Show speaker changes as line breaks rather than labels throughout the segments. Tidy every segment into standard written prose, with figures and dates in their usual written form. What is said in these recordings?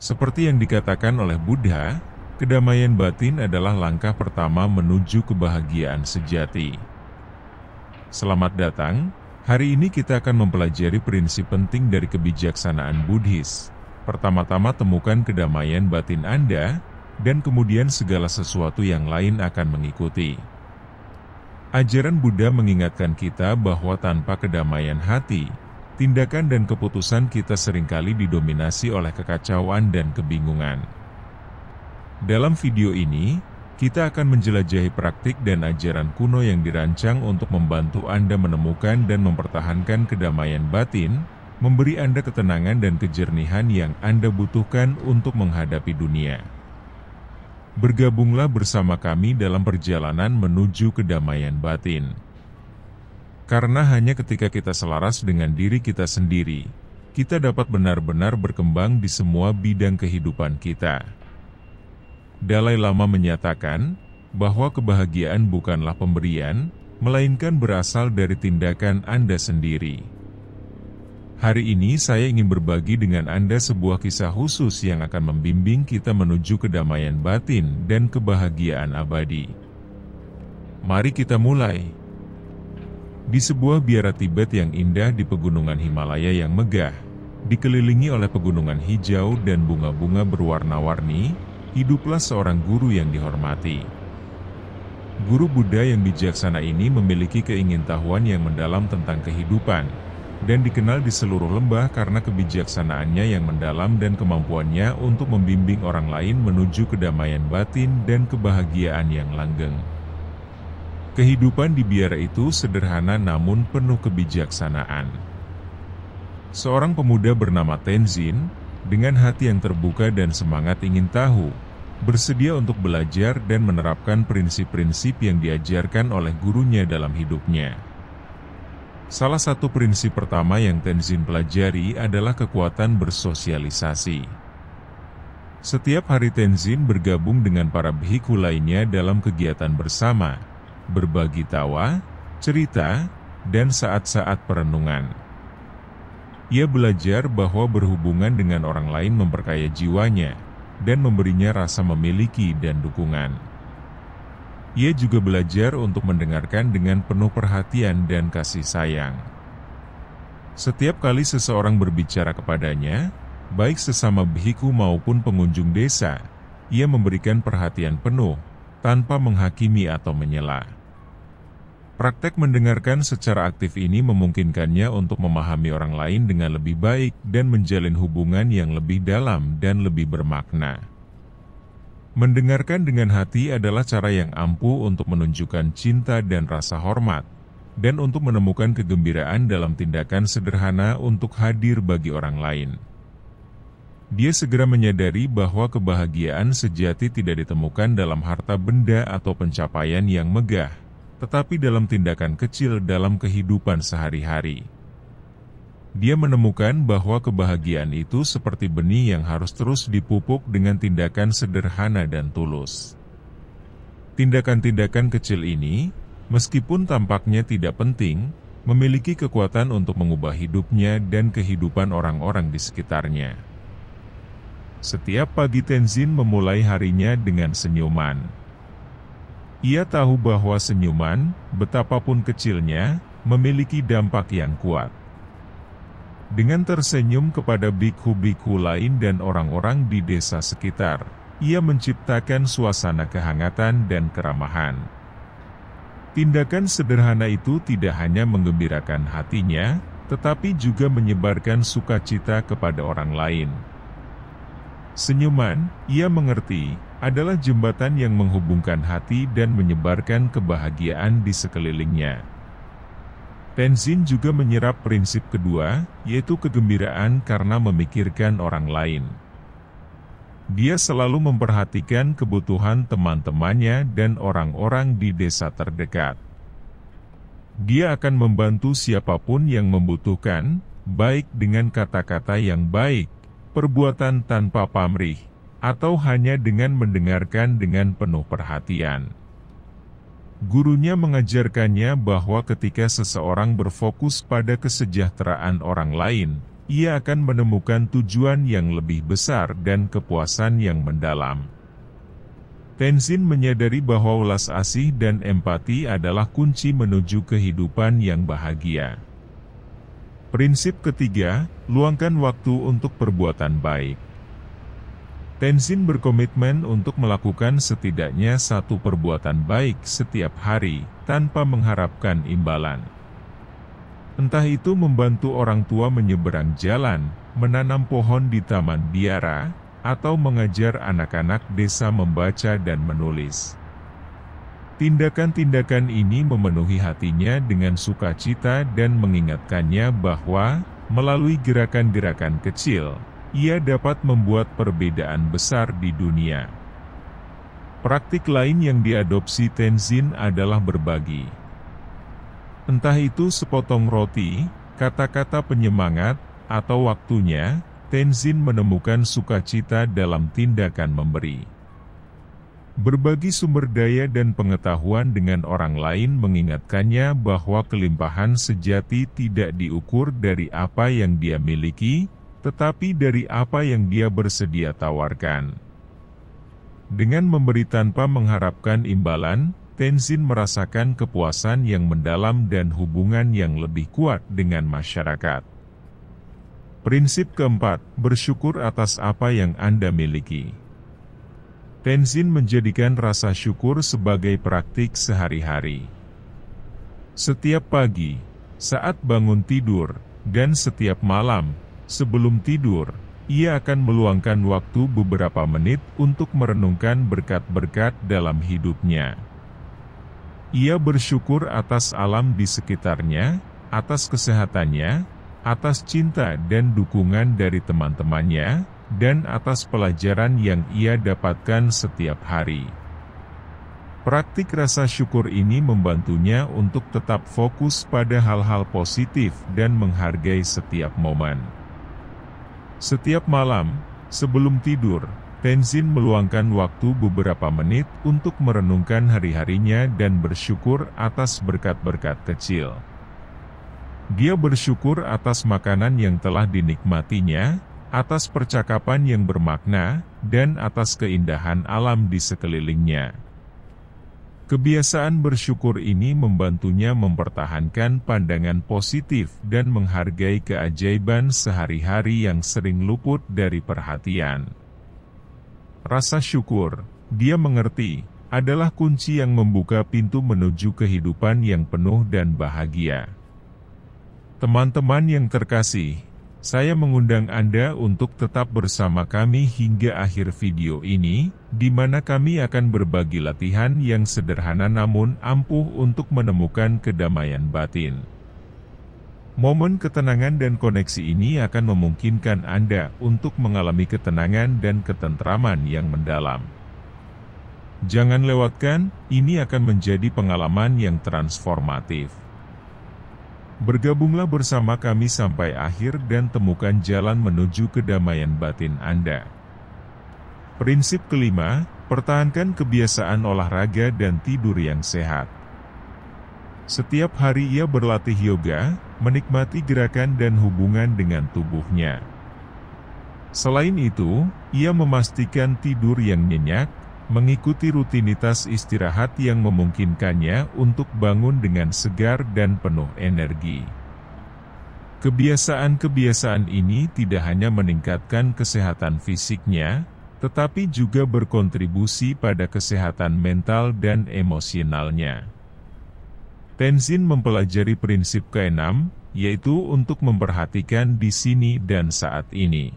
Seperti yang dikatakan oleh Buddha, kedamaian batin adalah langkah pertama menuju kebahagiaan sejati. Selamat datang, hari ini kita akan mempelajari prinsip penting dari kebijaksanaan Buddhis. Pertama-tama temukan kedamaian batin Anda, dan kemudian segala sesuatu yang lain akan mengikuti. Ajaran Buddha mengingatkan kita bahwa tanpa kedamaian hati, tindakan dan keputusan kita seringkali didominasi oleh kekacauan dan kebingungan. Dalam video ini, kita akan menjelajahi praktik dan ajaran kuno yang dirancang untuk membantu Anda menemukan dan mempertahankan kedamaian batin, memberi Anda ketenangan dan kejernihan yang Anda butuhkan untuk menghadapi dunia. Bergabunglah bersama kami dalam perjalanan menuju kedamaian batin. Karena hanya ketika kita selaras dengan diri kita sendiri, kita dapat benar-benar berkembang di semua bidang kehidupan kita. Dalai Lama menyatakan bahwa kebahagiaan bukanlah pemberian, melainkan berasal dari tindakan Anda sendiri. Hari ini saya ingin berbagi dengan Anda sebuah kisah khusus yang akan membimbing kita menuju kedamaian batin dan kebahagiaan abadi. Mari kita mulai. Di sebuah biara Tibet yang indah di pegunungan Himalaya yang megah, dikelilingi oleh pegunungan hijau dan bunga-bunga berwarna-warni, hiduplah seorang guru yang dihormati. Guru Buddha yang bijaksana ini memiliki keingintahuan yang mendalam tentang kehidupan, dan dikenal di seluruh lembah karena kebijaksanaannya yang mendalam dan kemampuannya untuk membimbing orang lain menuju kedamaian batin dan kebahagiaan yang langgeng. Kehidupan di biara itu sederhana namun penuh kebijaksanaan. Seorang pemuda bernama Tenzin, dengan hati yang terbuka dan semangat ingin tahu, bersedia untuk belajar dan menerapkan prinsip-prinsip yang diajarkan oleh gurunya dalam hidupnya. Salah satu prinsip pertama yang Tenzin pelajari adalah kekuatan bersosialisasi. Setiap hari Tenzin bergabung dengan para bhikkhu lainnya dalam kegiatan bersama, berbagi tawa, cerita, dan saat-saat perenungan. Ia belajar bahwa berhubungan dengan orang lain memperkaya jiwanya, dan memberinya rasa memiliki dan dukungan. Ia juga belajar untuk mendengarkan dengan penuh perhatian dan kasih sayang. Setiap kali seseorang berbicara kepadanya, baik sesama bhikkhu maupun pengunjung desa, ia memberikan perhatian penuh, tanpa menghakimi atau menyela. Praktek mendengarkan secara aktif ini memungkinkannya untuk memahami orang lain dengan lebih baik dan menjalin hubungan yang lebih dalam dan lebih bermakna. Mendengarkan dengan hati adalah cara yang ampuh untuk menunjukkan cinta dan rasa hormat, dan untuk menemukan kegembiraan dalam tindakan sederhana untuk hadir bagi orang lain. Dia segera menyadari bahwa kebahagiaan sejati tidak ditemukan dalam harta benda atau pencapaian yang megah, tetapi dalam tindakan kecil dalam kehidupan sehari-hari. Dia menemukan bahwa kebahagiaan itu seperti benih yang harus terus dipupuk dengan tindakan sederhana dan tulus. Tindakan-tindakan kecil ini, meskipun tampaknya tidak penting, memiliki kekuatan untuk mengubah hidupnya dan kehidupan orang-orang di sekitarnya. Setiap pagi Tenzin memulai harinya dengan senyuman. Ia tahu bahwa senyuman, betapapun kecilnya, memiliki dampak yang kuat. Dengan tersenyum kepada bhikkhu-bhikkhu lain dan orang-orang di desa sekitar, ia menciptakan suasana kehangatan dan keramahan. Tindakan sederhana itu tidak hanya menggembirakan hatinya, tetapi juga menyebarkan sukacita kepada orang lain. Senyuman, ia mengerti, adalah jembatan yang menghubungkan hati dan menyebarkan kebahagiaan di sekelilingnya. Tenzin juga menyerap prinsip kedua, yaitu kegembiraan karena memikirkan orang lain. Dia selalu memperhatikan kebutuhan teman-temannya dan orang-orang di desa terdekat. Dia akan membantu siapapun yang membutuhkan, baik dengan kata-kata yang baik, perbuatan tanpa pamrih, atau hanya dengan mendengarkan dengan penuh perhatian. Gurunya mengajarkannya bahwa ketika seseorang berfokus pada kesejahteraan orang lain, ia akan menemukan tujuan yang lebih besar dan kepuasan yang mendalam. Tenzin menyadari bahwa welas asih dan empati adalah kunci menuju kehidupan yang bahagia. Prinsip ketiga, luangkan waktu untuk perbuatan baik. Tenzin berkomitmen untuk melakukan setidaknya satu perbuatan baik setiap hari, tanpa mengharapkan imbalan. Entah itu membantu orang tua menyeberang jalan, menanam pohon di taman biara, atau mengajar anak-anak desa membaca dan menulis. Tindakan-tindakan ini memenuhi hatinya dengan sukacita dan mengingatkannya bahwa, melalui gerakan-gerakan kecil, ia dapat membuat perbedaan besar di dunia. Praktik lain yang diadopsi Tenzin adalah berbagi. Entah itu sepotong roti, kata-kata penyemangat, atau waktunya, Tenzin menemukan sukacita dalam tindakan memberi. Berbagi sumber daya dan pengetahuan dengan orang lain mengingatkannya bahwa kelimpahan sejati tidak diukur dari apa yang dia miliki, tetapi dari apa yang dia bersedia tawarkan. Dengan memberi tanpa mengharapkan imbalan, Tenzin merasakan kepuasan yang mendalam dan hubungan yang lebih kuat dengan masyarakat. Prinsip keempat, bersyukur atas apa yang Anda miliki. Tenzin menjadikan rasa syukur sebagai praktik sehari-hari. Setiap pagi, saat bangun tidur, dan setiap malam, sebelum tidur, ia akan meluangkan waktu beberapa menit untuk merenungkan berkat-berkat dalam hidupnya. Ia bersyukur atas alam di sekitarnya, atas kesehatannya, atas cinta dan dukungan dari teman-temannya, dan atas pelajaran yang ia dapatkan setiap hari. Praktik rasa syukur ini membantunya untuk tetap fokus pada hal-hal positif dan menghargai setiap momen. Setiap malam, sebelum tidur, Tenzin meluangkan waktu beberapa menit untuk merenungkan hari-harinya dan bersyukur atas berkat-berkat kecil. Dia bersyukur atas makanan yang telah dinikmatinya, atas percakapan yang bermakna, dan atas keindahan alam di sekelilingnya. Kebiasaan bersyukur ini membantunya mempertahankan pandangan positif dan menghargai keajaiban sehari-hari yang sering luput dari perhatian. Rasa syukur, dia mengerti, adalah kunci yang membuka pintu menuju kehidupan yang penuh dan bahagia. Teman-teman yang terkasih, saya mengundang Anda untuk tetap bersama kami hingga akhir video ini, di mana kami akan berbagi latihan yang sederhana namun ampuh untuk menemukan kedamaian batin. Momen ketenangan dan koneksi ini akan memungkinkan Anda untuk mengalami ketenangan dan ketentraman yang mendalam. Jangan lewatkan, ini akan menjadi pengalaman yang transformatif. Bergabunglah bersama kami sampai akhir dan temukan jalan menuju kedamaian batin Anda. Prinsip kelima, pertahankan kebiasaan olahraga dan tidur yang sehat. Setiap hari ia berlatih yoga, menikmati gerakan dan hubungan dengan tubuhnya. Selain itu, ia memastikan tidur yang nyenyak, mengikuti rutinitas istirahat yang memungkinkannya untuk bangun dengan segar dan penuh energi. Kebiasaan-kebiasaan ini tidak hanya meningkatkan kesehatan fisiknya, tetapi juga berkontribusi pada kesehatan mental dan emosionalnya. Tenzin mempelajari prinsip keenam, yaitu untuk memperhatikan di sini dan saat ini.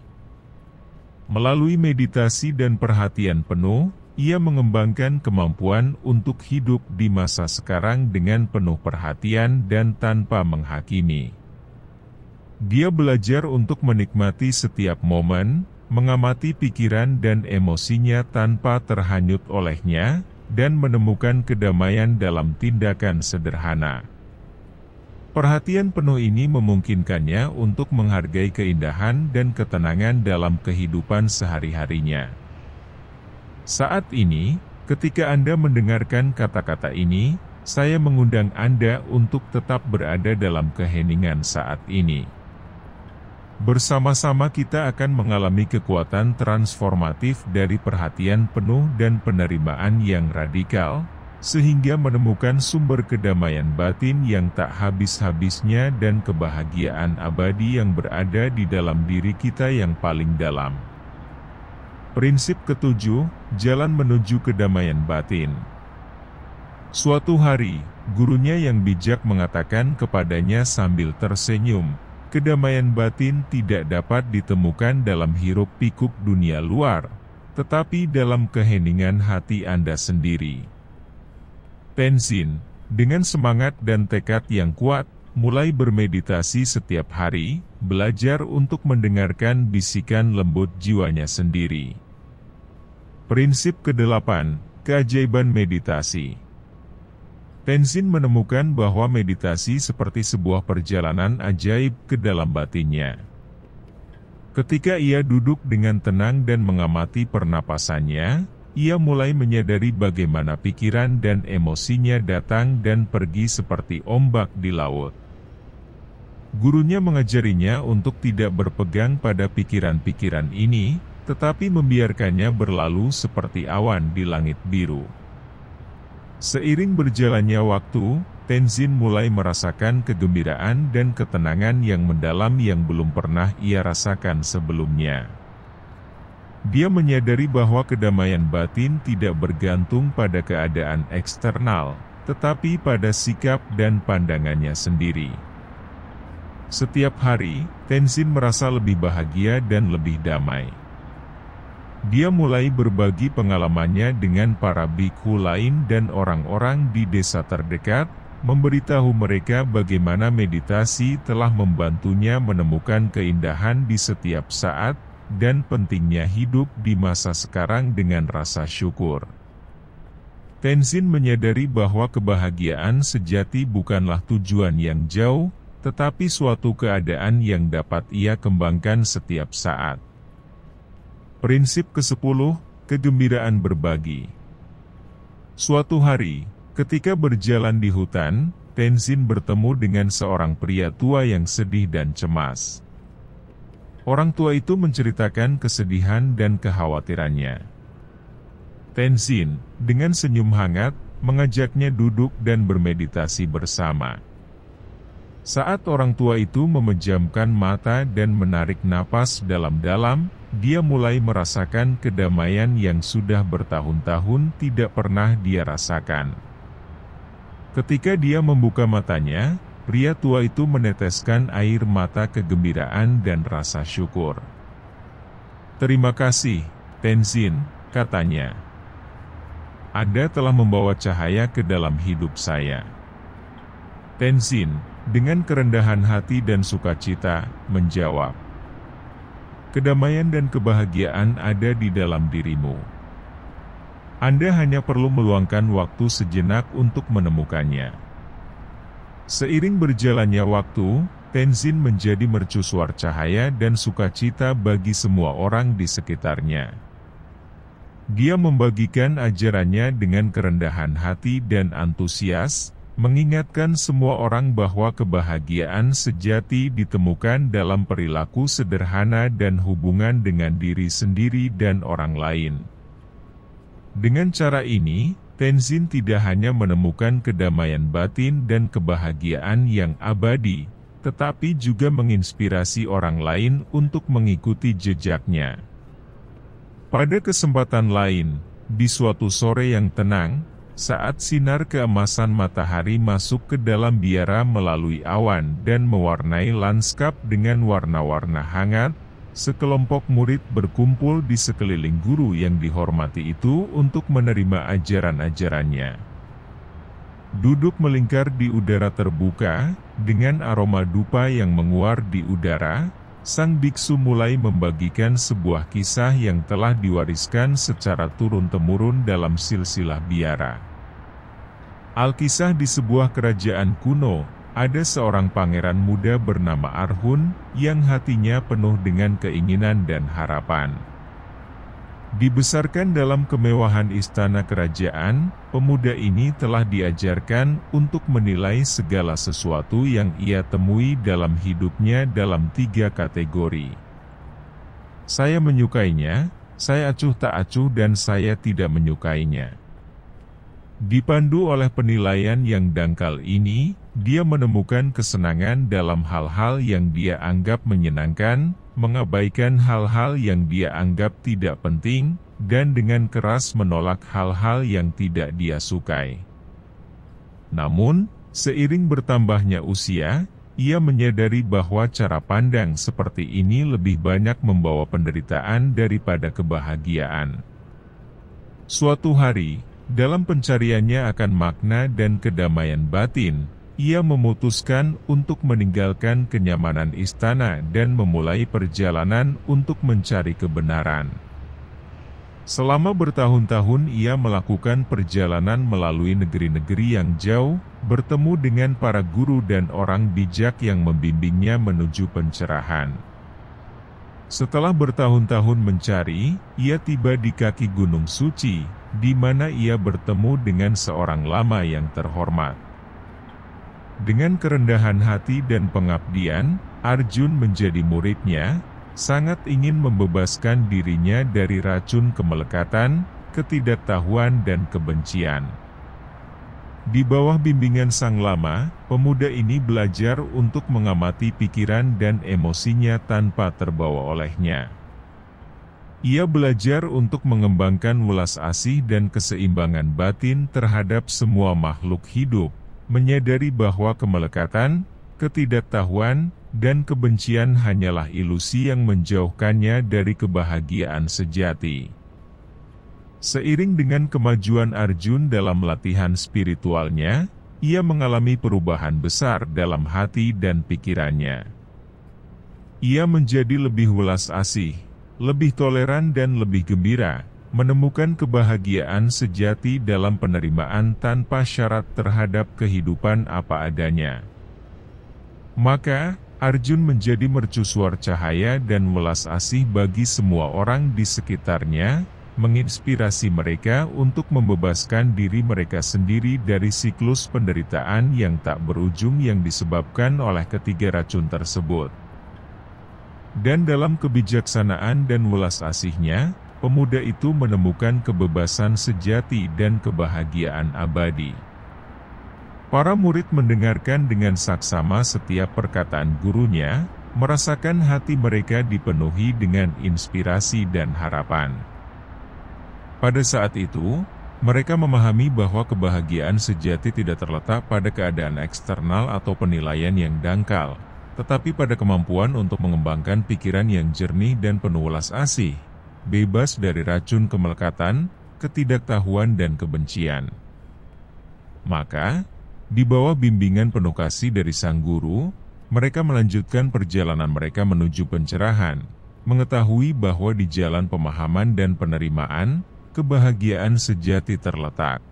Melalui meditasi dan perhatian penuh, ia mengembangkan kemampuan untuk hidup di masa sekarang dengan penuh perhatian dan tanpa menghakimi. Dia belajar untuk menikmati setiap momen, mengamati pikiran dan emosinya tanpa terhanyut olehnya, dan menemukan kedamaian dalam tindakan sederhana. Perhatian penuh ini memungkinkannya untuk menghargai keindahan dan ketenangan dalam kehidupan sehari-harinya. Saat ini, ketika Anda mendengarkan kata-kata ini, saya mengundang Anda untuk tetap berada dalam keheningan saat ini. Bersama-sama kita akan mengalami kekuatan transformatif dari perhatian penuh dan penerimaan yang radikal, sehingga menemukan sumber kedamaian batin yang tak habis-habisnya dan kebahagiaan abadi yang berada di dalam diri kita yang paling dalam. Prinsip ketujuh, jalan menuju kedamaian batin. Suatu hari, gurunya yang bijak mengatakan kepadanya sambil tersenyum, kedamaian batin tidak dapat ditemukan dalam hiruk-pikuk dunia luar, tetapi dalam keheningan hati Anda sendiri. Tenzin, dengan semangat dan tekad yang kuat, mulai bermeditasi setiap hari, belajar untuk mendengarkan bisikan lembut jiwanya sendiri. Prinsip ke-8, keajaiban meditasi. Tenzin menemukan bahwa meditasi seperti sebuah perjalanan ajaib ke dalam batinnya. Ketika ia duduk dengan tenang dan mengamati pernapasannya, ia mulai menyadari bagaimana pikiran dan emosinya datang dan pergi seperti ombak di laut. Gurunya mengajarinya untuk tidak berpegang pada pikiran-pikiran ini, tetapi membiarkannya berlalu seperti awan di langit biru. Seiring berjalannya waktu, Tenzin mulai merasakan kegembiraan dan ketenangan yang mendalam yang belum pernah ia rasakan sebelumnya. Dia menyadari bahwa kedamaian batin tidak bergantung pada keadaan eksternal, tetapi pada sikap dan pandangannya sendiri. Setiap hari, Tenzin merasa lebih bahagia dan lebih damai. Dia mulai berbagi pengalamannya dengan para bikhu lain dan orang-orang di desa terdekat, memberitahu mereka bagaimana meditasi telah membantunya menemukan keindahan di setiap saat, dan pentingnya hidup di masa sekarang dengan rasa syukur. Tenzin menyadari bahwa kebahagiaan sejati bukanlah tujuan yang jauh, tetapi suatu keadaan yang dapat ia kembangkan setiap saat. Prinsip ke-10, kegembiraan berbagi. Suatu hari, ketika berjalan di hutan, Tenzin bertemu dengan seorang pria tua yang sedih dan cemas. Orang tua itu menceritakan kesedihan dan kekhawatirannya. Tenzin, dengan senyum hangat, mengajaknya duduk dan bermeditasi bersama. Saat orang tua itu memejamkan mata dan menarik napas dalam-dalam, dia mulai merasakan kedamaian yang sudah bertahun-tahun tidak pernah dia rasakan. Ketika dia membuka matanya, pria tua itu meneteskan air mata kegembiraan dan rasa syukur. "Terima kasih, Tenzin," katanya. "Anda telah membawa cahaya ke dalam hidup saya." Tenzin, dengan kerendahan hati dan sukacita, menjawab, "Kedamaian dan kebahagiaan ada di dalam dirimu. Anda hanya perlu meluangkan waktu sejenak untuk menemukannya." Seiring berjalannya waktu, Tenzin menjadi mercusuar cahaya dan sukacita bagi semua orang di sekitarnya. Dia membagikan ajarannya dengan kerendahan hati dan antusias, mengingatkan semua orang bahwa kebahagiaan sejati ditemukan dalam perilaku sederhana dan hubungan dengan diri sendiri dan orang lain. Dengan cara ini, Tenzin tidak hanya menemukan kedamaian batin dan kebahagiaan yang abadi, tetapi juga menginspirasi orang lain untuk mengikuti jejaknya. Pada kesempatan lain, di suatu sore yang tenang, saat sinar keemasan matahari masuk ke dalam biara melalui awan dan mewarnai lanskap dengan warna-warna hangat, sekelompok murid berkumpul di sekeliling guru yang dihormati itu untuk menerima ajaran-ajarannya. Duduk melingkar di udara terbuka, dengan aroma dupa yang menguar di udara, sang biksu mulai membagikan sebuah kisah yang telah diwariskan secara turun-temurun dalam silsilah biara. Alkisah di sebuah kerajaan kuno, ada seorang pangeran muda bernama Arhun, yang hatinya penuh dengan keinginan dan harapan. Dibesarkan dalam kemewahan istana kerajaan, pemuda ini telah diajarkan untuk menilai segala sesuatu yang ia temui dalam hidupnya dalam 3 kategori. Saya menyukainya, saya acuh tak acuh dan saya tidak menyukainya. Dipandu oleh penilaian yang dangkal ini, dia menemukan kesenangan dalam hal-hal yang dia anggap menyenangkan, mengabaikan hal-hal yang dia anggap tidak penting, dan dengan keras menolak hal-hal yang tidak dia sukai. Namun, seiring bertambahnya usia, ia menyadari bahwa cara pandang seperti ini lebih banyak membawa penderitaan daripada kebahagiaan. Suatu hari, dalam pencariannya akan makna dan kedamaian batin, ia memutuskan untuk meninggalkan kenyamanan istana dan memulai perjalanan untuk mencari kebenaran. Selama bertahun-tahun ia melakukan perjalanan melalui negeri-negeri yang jauh, bertemu dengan para guru dan orang bijak yang membimbingnya menuju pencerahan. Setelah bertahun-tahun mencari, ia tiba di kaki Gunung Suci, di mana ia bertemu dengan seorang lama yang terhormat. Dengan kerendahan hati dan pengabdian, Arjun menjadi muridnya, sangat ingin membebaskan dirinya dari racun kemelekatan, ketidaktahuan dan kebencian. Di bawah bimbingan sang lama, pemuda ini belajar untuk mengamati pikiran dan emosinya tanpa terbawa olehnya. Ia belajar untuk mengembangkan welas asih dan keseimbangan batin terhadap semua makhluk hidup, menyadari bahwa kemelekatan, ketidaktahuan, dan kebencian hanyalah ilusi yang menjauhkannya dari kebahagiaan sejati. Seiring dengan kemajuan Arjun dalam latihan spiritualnya, ia mengalami perubahan besar dalam hati dan pikirannya. Ia menjadi lebih welas asih, lebih toleran dan lebih gembira, menemukan kebahagiaan sejati dalam penerimaan tanpa syarat terhadap kehidupan apa adanya. Maka, Arjun menjadi mercusuar cahaya dan welas asih bagi semua orang di sekitarnya, menginspirasi mereka untuk membebaskan diri mereka sendiri dari siklus penderitaan yang tak berujung yang disebabkan oleh ketiga racun tersebut. Dan dalam kebijaksanaan dan welas asihnya, pemuda itu menemukan kebebasan sejati dan kebahagiaan abadi. Para murid mendengarkan dengan saksama setiap perkataan gurunya, merasakan hati mereka dipenuhi dengan inspirasi dan harapan. Pada saat itu, mereka memahami bahwa kebahagiaan sejati tidak terletak pada keadaan eksternal atau penilaian yang dangkal, tetapi pada kemampuan untuk mengembangkan pikiran yang jernih dan penuh welas asih, bebas dari racun kemelekatan, ketidaktahuan dan kebencian. Maka, di bawah bimbingan penuh kasih dari sang guru, mereka melanjutkan perjalanan mereka menuju pencerahan, mengetahui bahwa di jalan pemahaman dan penerimaan, kebahagiaan sejati terletak.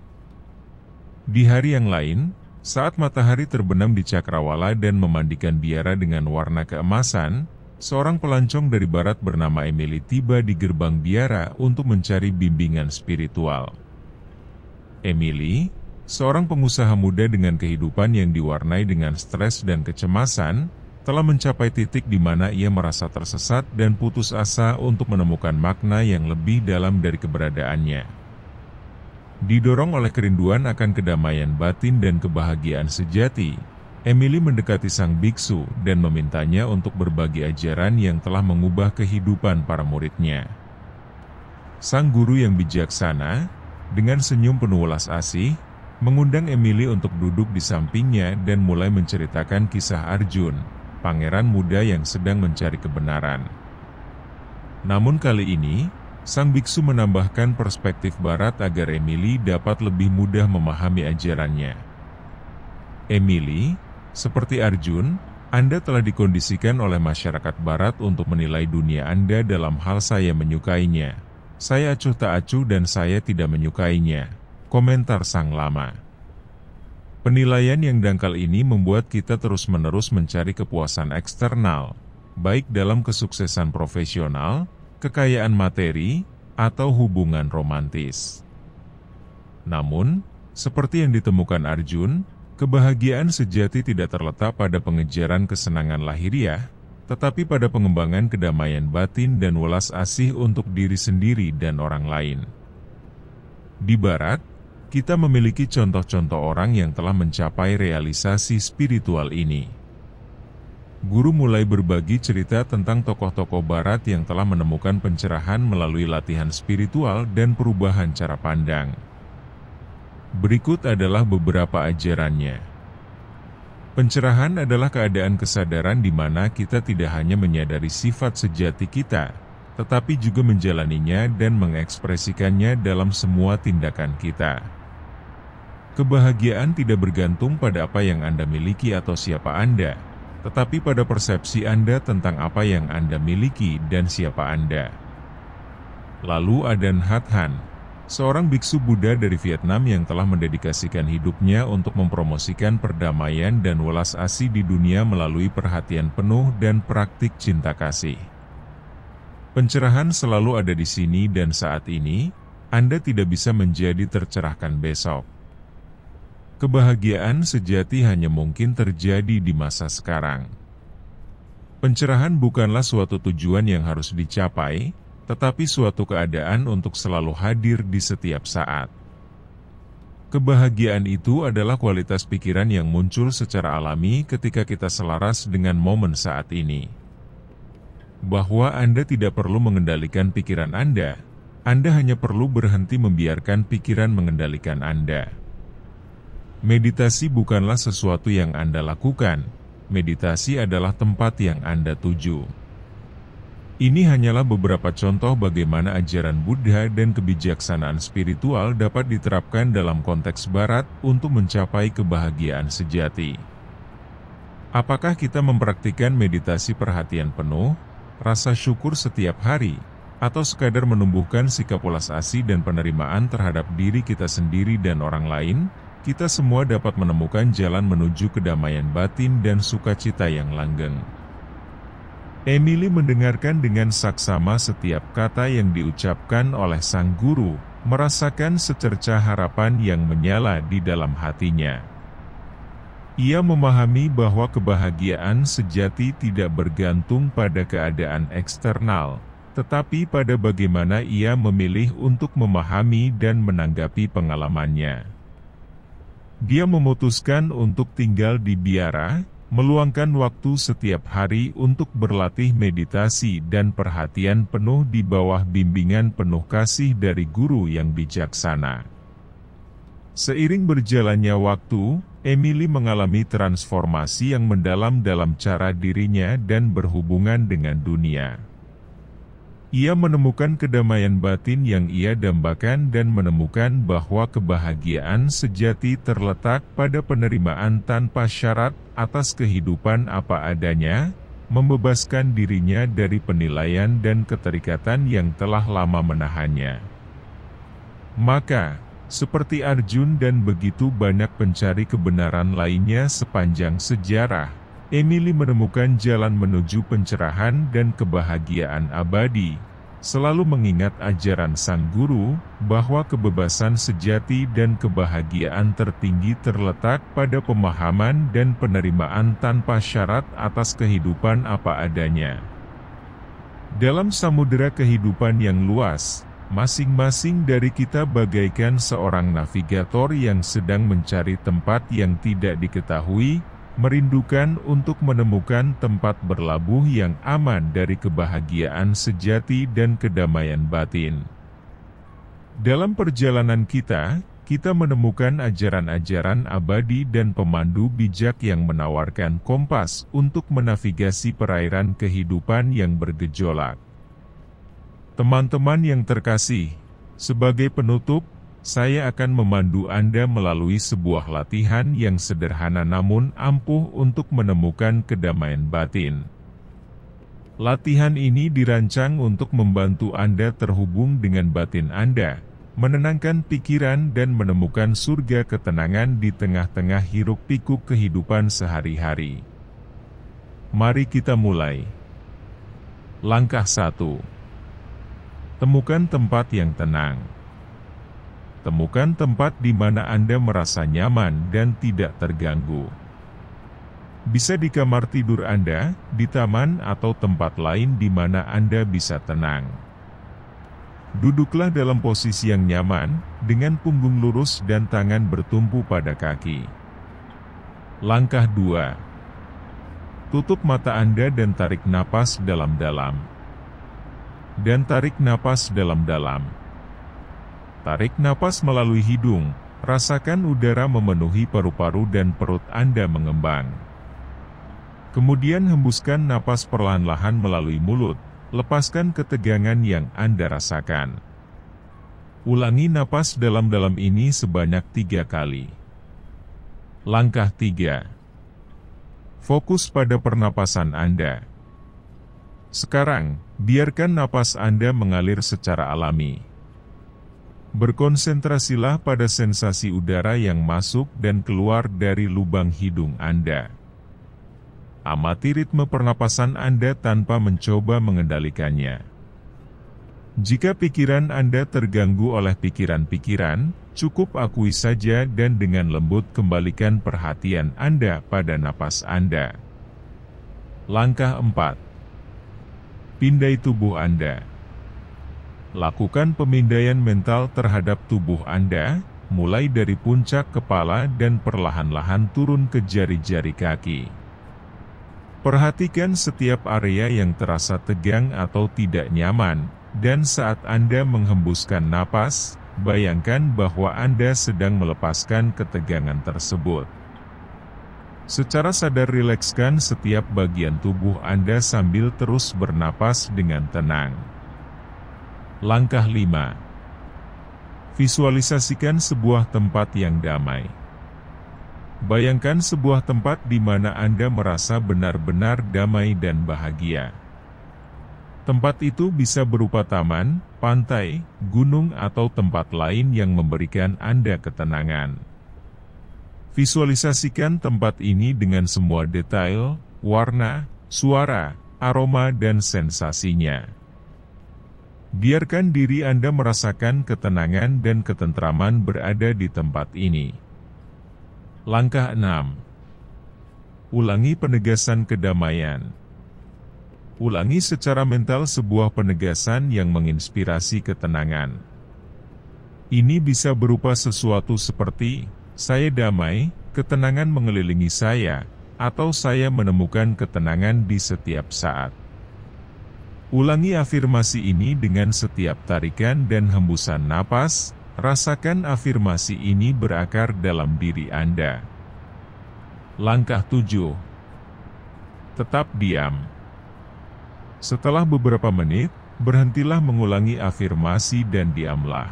Di hari yang lain, saat matahari terbenam di cakrawala dan memandikan biara dengan warna keemasan, seorang pelancong dari barat bernama Emily tiba di gerbang biara untuk mencari bimbingan spiritual. Emily, seorang pengusaha muda dengan kehidupan yang diwarnai dengan stres dan kecemasan, telah mencapai titik di mana ia merasa tersesat dan putus asa untuk menemukan makna yang lebih dalam dari keberadaannya. Didorong oleh kerinduan akan kedamaian batin dan kebahagiaan sejati, Emily mendekati sang biksu dan memintanya untuk berbagi ajaran yang telah mengubah kehidupan para muridnya. Sang guru yang bijaksana, dengan senyum penuh welas asih, mengundang Emily untuk duduk di sampingnya dan mulai menceritakan kisah Arjun, pangeran muda yang sedang mencari kebenaran. Namun kali ini, sang biksu menambahkan perspektif barat agar Emily dapat lebih mudah memahami ajarannya. Emily, seperti Arjun, Anda telah dikondisikan oleh masyarakat barat untuk menilai dunia Anda dalam hal saya menyukainya. Saya acuh tak acuh dan saya tidak menyukainya, komentar sang lama. Penilaian yang dangkal ini membuat kita terus-menerus mencari kepuasan eksternal, baik dalam kesuksesan profesional, kekayaan materi, atau hubungan romantis. Namun, seperti yang ditemukan Arjun, kebahagiaan sejati tidak terletak pada pengejaran kesenangan lahiriah, tetapi pada pengembangan kedamaian batin dan welas asih untuk diri sendiri dan orang lain. Di Barat, kita memiliki contoh-contoh orang yang telah mencapai realisasi spiritual ini. Guru mulai berbagi cerita tentang tokoh-tokoh Barat yang telah menemukan pencerahan melalui latihan spiritual dan perubahan cara pandang. Berikut adalah beberapa ajarannya. Pencerahan adalah keadaan kesadaran di mana kita tidak hanya menyadari sifat sejati kita, tetapi juga menjalaninya dan mengekspresikannya dalam semua tindakan kita. Kebahagiaan tidak bergantung pada apa yang Anda miliki atau siapa Anda, tetapi pada persepsi Anda tentang apa yang Anda miliki dan siapa Anda. Lalu Adan Hat Han, seorang biksu Buddha dari Vietnam yang telah mendedikasikan hidupnya untuk mempromosikan perdamaian dan welas asih di dunia melalui perhatian penuh dan praktik cinta kasih. Pencerahan selalu ada di sini dan saat ini, Anda tidak bisa menjadi tercerahkan besok. Kebahagiaan sejati hanya mungkin terjadi di masa sekarang. Pencerahan bukanlah suatu tujuan yang harus dicapai, tetapi suatu keadaan untuk selalu hadir di setiap saat. Kebahagiaan itu adalah kualitas pikiran yang muncul secara alami ketika kita selaras dengan momen saat ini. Bahwa Anda tidak perlu mengendalikan pikiran Anda hanya perlu berhenti membiarkan pikiran mengendalikan Anda. Meditasi bukanlah sesuatu yang Anda lakukan, meditasi adalah tempat yang Anda tuju. Ini hanyalah beberapa contoh bagaimana ajaran Buddha dan kebijaksanaan spiritual dapat diterapkan dalam konteks Barat untuk mencapai kebahagiaan sejati. Apakah kita mempraktikkan meditasi perhatian penuh, rasa syukur setiap hari, atau sekadar menumbuhkan sikap welas asih dan penerimaan terhadap diri kita sendiri dan orang lain? Kita semua dapat menemukan jalan menuju kedamaian batin dan sukacita yang langgeng. Emily mendengarkan dengan saksama setiap kata yang diucapkan oleh sang guru, merasakan secercah harapan yang menyala di dalam hatinya. Ia memahami bahwa kebahagiaan sejati tidak bergantung pada keadaan eksternal, tetapi pada bagaimana ia memilih untuk memahami dan menanggapi pengalamannya. Dia memutuskan untuk tinggal di biara, meluangkan waktu setiap hari untuk berlatih meditasi dan perhatian penuh di bawah bimbingan penuh kasih dari guru yang bijaksana. Seiring berjalannya waktu, Emily mengalami transformasi yang mendalam dalam cara dirinya dan berhubungan dengan dunia. Ia menemukan kedamaian batin yang ia dambakan dan menemukan bahwa kebahagiaan sejati terletak pada penerimaan tanpa syarat atas kehidupan apa adanya, membebaskan dirinya dari penilaian dan keterikatan yang telah lama menahannya. Maka, seperti Arjun dan begitu banyak pencari kebenaran lainnya sepanjang sejarah, Emily menemukan jalan menuju pencerahan dan kebahagiaan abadi, selalu mengingat ajaran sang guru, bahwa kebebasan sejati dan kebahagiaan tertinggi terletak pada pemahaman dan penerimaan tanpa syarat atas kehidupan apa adanya. Dalam samudera kehidupan yang luas, masing-masing dari kita bagaikan seorang navigator yang sedang mencari tempat yang tidak diketahui, merindukan untuk menemukan tempat berlabuh yang aman dari kebahagiaan sejati dan kedamaian batin. Dalam perjalanan kita menemukan ajaran-ajaran abadi dan pemandu bijak yang menawarkan kompas untuk menavigasi perairan kehidupan yang bergejolak. Teman-teman yang terkasih, sebagai penutup, saya akan memandu Anda melalui sebuah latihan yang sederhana namun ampuh untuk menemukan kedamaian batin. Latihan ini dirancang untuk membantu Anda terhubung dengan batin Anda, menenangkan pikiran dan menemukan surga ketenangan di tengah-tengah hiruk-pikuk kehidupan sehari-hari. Mari kita mulai. Langkah 1. Temukan tempat yang tenang. Temukan tempat di mana Anda merasa nyaman dan tidak terganggu. Bisa di kamar tidur Anda, di taman atau tempat lain di mana Anda bisa tenang. Duduklah dalam posisi yang nyaman, dengan punggung lurus dan tangan bertumpu pada kaki. Langkah 2. Tutup mata Anda dan tarik napas dalam-dalam. Dan tarik napas dalam-dalam. Tarik napas melalui hidung, rasakan udara memenuhi paru-paru dan perut Anda mengembang. Kemudian hembuskan napas perlahan-lahan melalui mulut, lepaskan ketegangan yang Anda rasakan. Ulangi napas dalam-dalam ini sebanyak 3 kali. Langkah 3. Fokus pada pernapasan Anda. Sekarang, biarkan napas Anda mengalir secara alami. Berkonsentrasilah pada sensasi udara yang masuk dan keluar dari lubang hidung Anda. Amati ritme pernapasan Anda tanpa mencoba mengendalikannya. Jika pikiran Anda terganggu oleh pikiran-pikiran, cukup akui saja dan dengan lembut kembalikan perhatian Anda pada napas Anda. Langkah 4. Pindai tubuh Anda. Lakukan pemindaian mental terhadap tubuh Anda, mulai dari puncak kepala dan perlahan-lahan turun ke jari-jari kaki. Perhatikan setiap area yang terasa tegang atau tidak nyaman, dan saat Anda menghembuskan napas, bayangkan bahwa Anda sedang melepaskan ketegangan tersebut. Secara sadar rilekskan setiap bagian tubuh Anda sambil terus bernapas dengan tenang. Langkah 5. Visualisasikan sebuah tempat yang damai. Bayangkan sebuah tempat di mana Anda merasa benar-benar damai dan bahagia. Tempat itu bisa berupa taman, pantai, gunung atau tempat lain yang memberikan Anda ketenangan. Visualisasikan tempat ini dengan semua detail, warna, suara, aroma dan sensasinya. Biarkan diri Anda merasakan ketenangan dan ketentraman berada di tempat ini. Langkah 6. Ulangi penegasan kedamaian. Ulangi secara mental sebuah penegasan yang menginspirasi ketenangan. Ini bisa berupa sesuatu seperti, saya damai, ketenangan mengelilingi saya, atau saya menemukan ketenangan di setiap saat. Ulangi afirmasi ini dengan setiap tarikan dan hembusan napas. Rasakan afirmasi ini berakar dalam diri Anda. Langkah 7. Tetap diam. Setelah beberapa menit, berhentilah mengulangi afirmasi dan diamlah.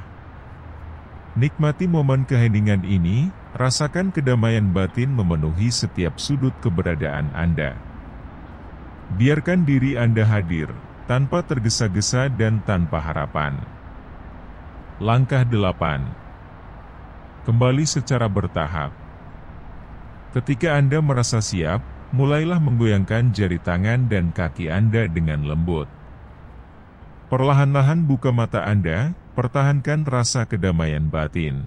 Nikmati momen keheningan ini, rasakan kedamaian batin memenuhi setiap sudut keberadaan Anda. Biarkan diri Anda hadir, tanpa tergesa-gesa dan tanpa harapan. Langkah 8. Kembali secara bertahap. Ketika Anda merasa siap, mulailah menggoyangkan jari tangan dan kaki Anda dengan lembut. Perlahan-lahan buka mata Anda, pertahankan rasa kedamaian batin.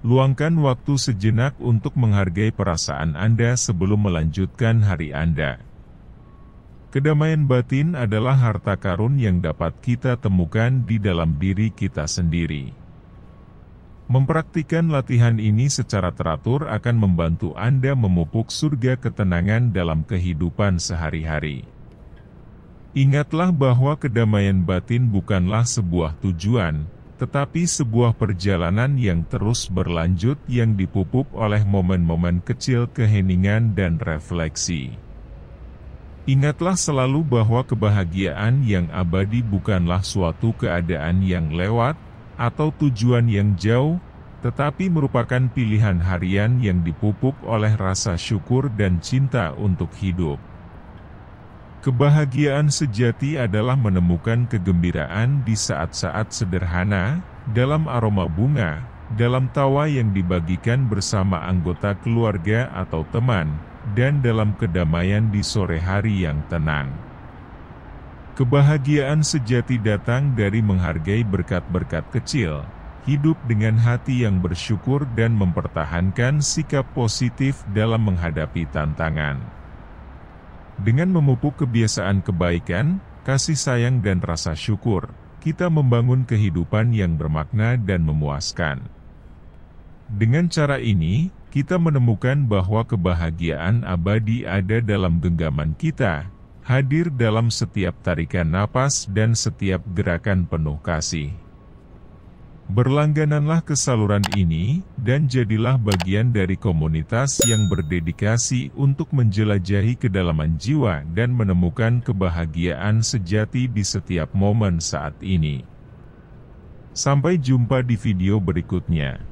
Luangkan waktu sejenak untuk menghargai perasaan Anda sebelum melanjutkan hari Anda. Kedamaian batin adalah harta karun yang dapat kita temukan di dalam diri kita sendiri. Mempraktikkan latihan ini secara teratur akan membantu Anda memupuk surga ketenangan dalam kehidupan sehari-hari. Ingatlah bahwa kedamaian batin bukanlah sebuah tujuan, tetapi sebuah perjalanan yang terus berlanjut yang dipupuk oleh momen-momen kecil keheningan dan refleksi. Ingatlah selalu bahwa kebahagiaan yang abadi bukanlah suatu keadaan yang lewat, atau tujuan yang jauh, tetapi merupakan pilihan harian yang dipupuk oleh rasa syukur dan cinta untuk hidup. Kebahagiaan sejati adalah menemukan kegembiraan di saat-saat sederhana, dalam aroma bunga, dalam tawa yang dibagikan bersama anggota keluarga atau teman, dan dalam kedamaian di sore hari yang tenang. Kebahagiaan sejati datang dari menghargai berkat-berkat kecil, hidup dengan hati yang bersyukur dan mempertahankan sikap positif dalam menghadapi tantangan. Dengan memupuk kebiasaan kebaikan, kasih sayang dan rasa syukur, kita membangun kehidupan yang bermakna dan memuaskan. Dengan cara ini, kita menemukan bahwa kebahagiaan abadi ada dalam genggaman kita, hadir dalam setiap tarikan napas dan setiap gerakan penuh kasih. Berlanggananlah ke saluran ini, dan jadilah bagian dari komunitas yang berdedikasi untuk menjelajahi kedalaman jiwa dan menemukan kebahagiaan sejati di setiap momen saat ini. Sampai jumpa di video berikutnya.